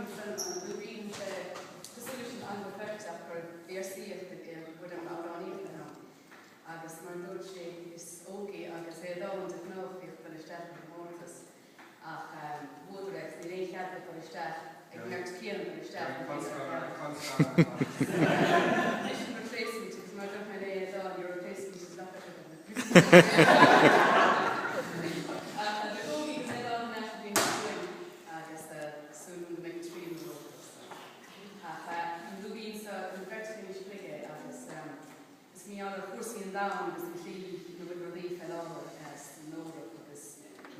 an luibin facility an Oireachtas for BRC with an Ogie agus mar dúirt sé is Ogie agus é dáin de gnáthíocht fan isteach an mórtas ach bhuareacht ní réon cheadla fan isteach ag neart céan fan isteach. Is an replacement agus mar dúirt mé é dáin your replacement is not better than the Ogie is é dáin nach bhíon swin agus súnú me trí mórtas. Ach an luibin sa an bhreachtain is plige agus mi all cuasaí an domhan agus an clí nó bhfuil relief an ábhar as nóra agus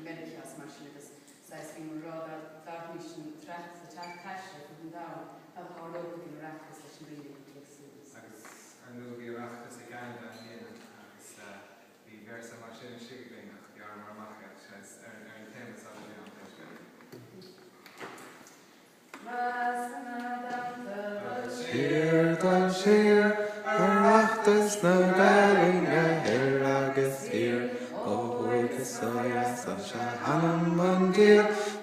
medicas mar sin agus sais bhí mar rád darníos an trecht sa teach caiiste chu an domhan tá hálóga in Oireachtas leis an riomh agus ar nó bhí Oireachtas i gceann an héana agus bhí versa mar sin sigaling ach bear mar macha ar an témas a bhí an Siar Oireachtas na Gaeilge agus hir Oireachtas Sorcha Ui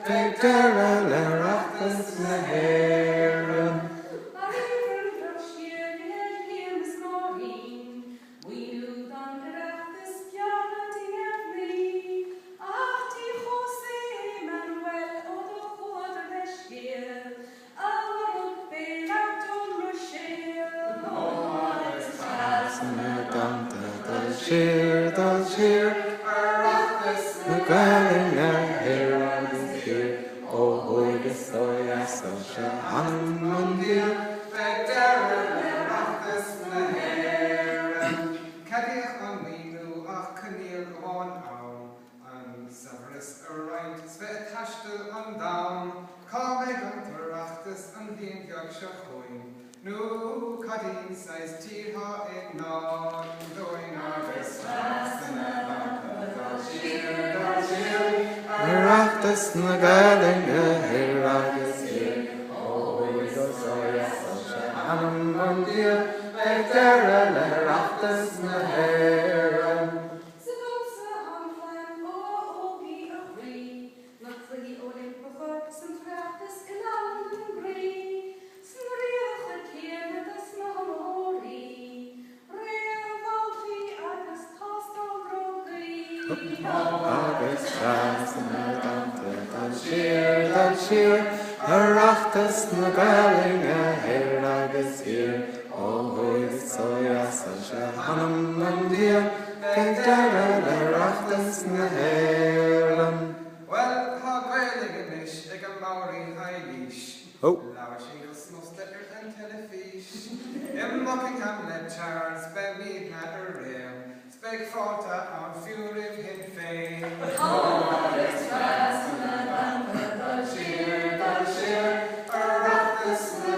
Cheilleachair Oireachtas na Héireann. Siar Oireachtas na Gaeilge agus hir Oireachtas Sorcha Ui Oireachtas na Héireann. Cadíoch an míú ach caníal gháin an saveras a roiint sve taistil an dam cá méid an Oireachtas an bhíon beag se chuin nó cadín sais tíortha ag ná dóin agus Oireachtas na Gaeilge agus hir Oireachtas Sorcha Oireachtas na Héireann. Agus Siar Oireachtas na Gaeilge agus hir Oireachtas Sorcha Oireachtas na Héireann. Well, how Gaeilge is ag an Maori Eilish. Lawer síos nó steir an telefish. Buckingham le Charles be míad na ar réim. Speg fáta an fiúribh hin féin. Oireachtas na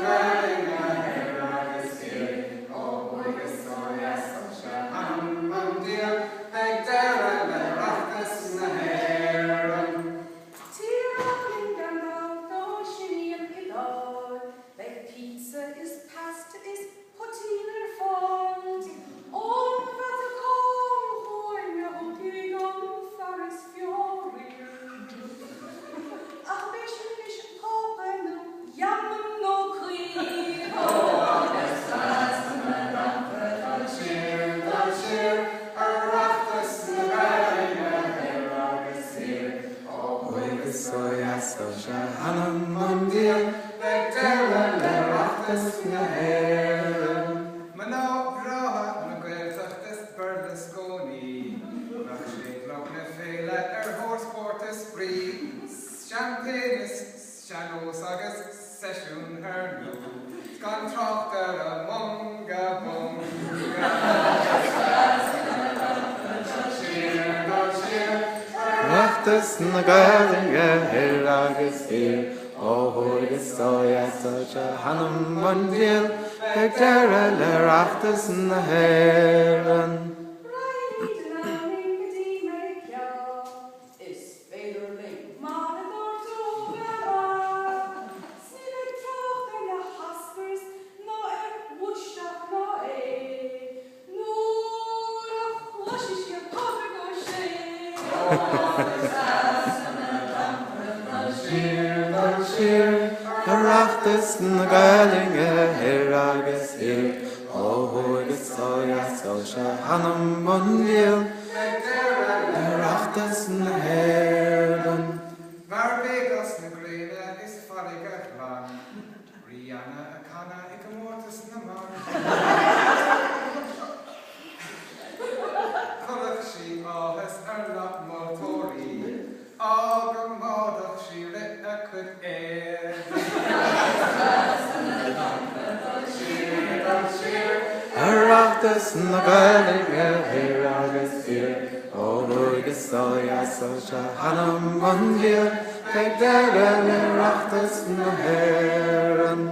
Gaeilge agus hir Oireachtas Sorcha Oireachtas na Héireann. Pizza is pasta is poutine fond. Oh, what a cold hoing on forest fury. Ach, wish hopen jammen no clean. Oireachtas na Gaeilge agus hir Oireachtas Sorcha Oireachtas na Héireann. Ma ná bráha na Gaeltachtas burla scóní nach sé glog na féile ar hórspórtas brí champagnes seanós agus seisiún ar nó gan trochtar a monga Oireachtas na Gaeilge agus hir Oireachtas Sorcha Oireachtas na Héireann. Siar Oireachtas na Gaeilge here agus here. Ógus soia Sorcha hanam mundial. Oireachtas na Héireann. Barbados na Gréine is farige lan. Rihanna a canna ag amortas na mar. Culach sí áhas loch Buaiteoiri. Ága mádach sí rit a chud Oireachtas na Gaeilge here agus here. Ógus soia Sorcha hanam mundial. Oireachtas na Héireann.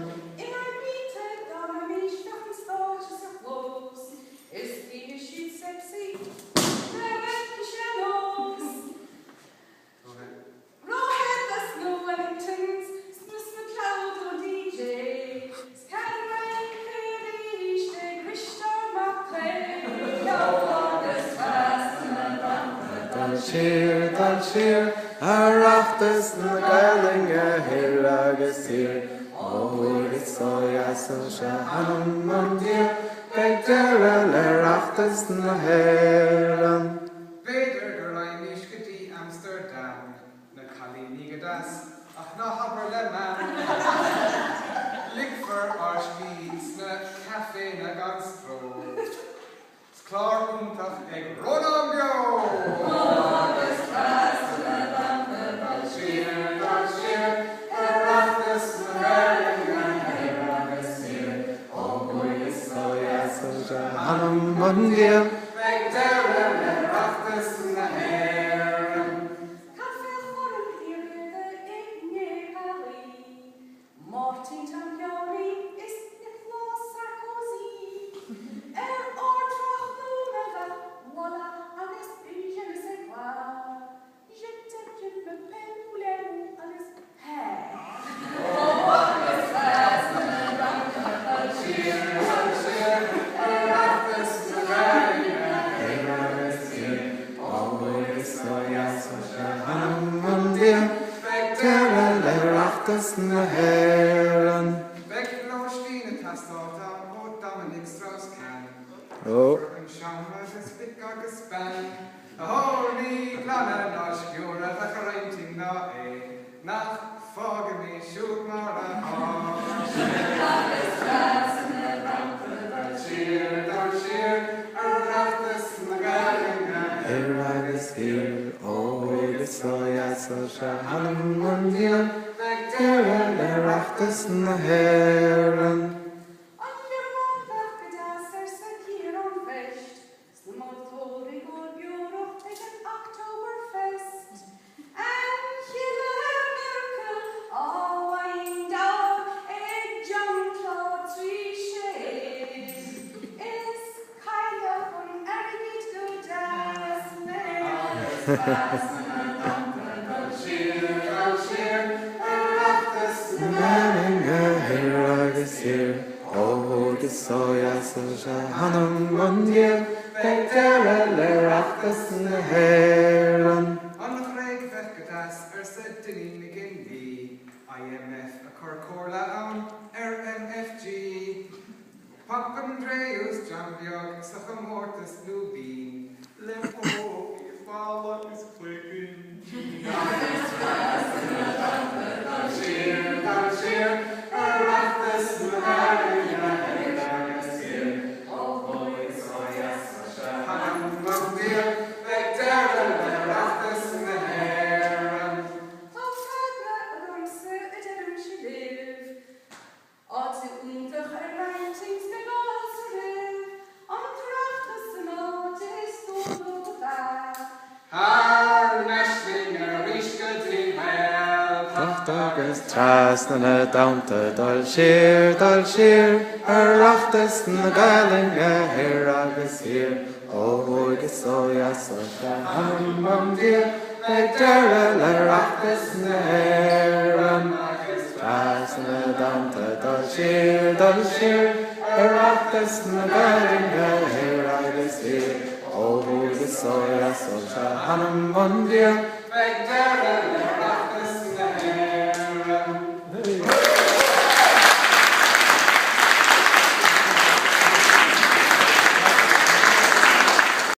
Cheer, Oireachtas na Gaeilge here agus here. Ógus soia Sorcha hanam mundial. Oireachtas na Héireann. Beidir gur raimís go dtí Amsterdam na chalíní go das ach ná habar le man. Ligfar ar spíds na café na ganstró. Clár úntach ag Ronam bio! Oireachtas na Gaeilge here agus here. Ógus soia Sorcha hanam mundial. Oireachtas na Héireann. Martin Tampiori is Nicolas Sarkozy. Voilà, agus je ne sais quoi. Je t'aime, je me peine, poulet, agus hey. Oireachtas na Gaeilge Here agus here. Ógus soia Sorcha hanam mundial. Oireachtas na Héireann. Becky Loshvina Tasota o Dominic Strauss-Kahn. Oh. An Shamra is big agus span. A holy glana noshkura the charinting na e. Nach fogamy shoot mara cheer, Oireachtas na Gaeilge. Here agus here. Ógus soia Sorcha hanam mundial. Oireachtas na Héireann. Here agus here. Ógus soia Sorcha hanam mundial. Oireachtas na Héireann. An chréig fechgadas sa duine na gindí. IMF a chur córa ann RMFG. Papandreus Jambiog sa chamórtas luibin. Limpo is balla is clicking. Cheer, Oireachtas na Gaeilge here agus here. Ógus soia Sorcha hanam mundial. Oireachtas na Héireann. Har nestling rísca dtí hell. Agus trasna na damta dal cheer. Oireachtas na Gaeilge here agus here. Ógus soia Sorcha hanam mundial. Oireachtas na Héireann. Trasna na damta dal cheer. Oireachtas na Gaeilge here agus here. Ógus soia Sorcha hanam mundial. Oireachtas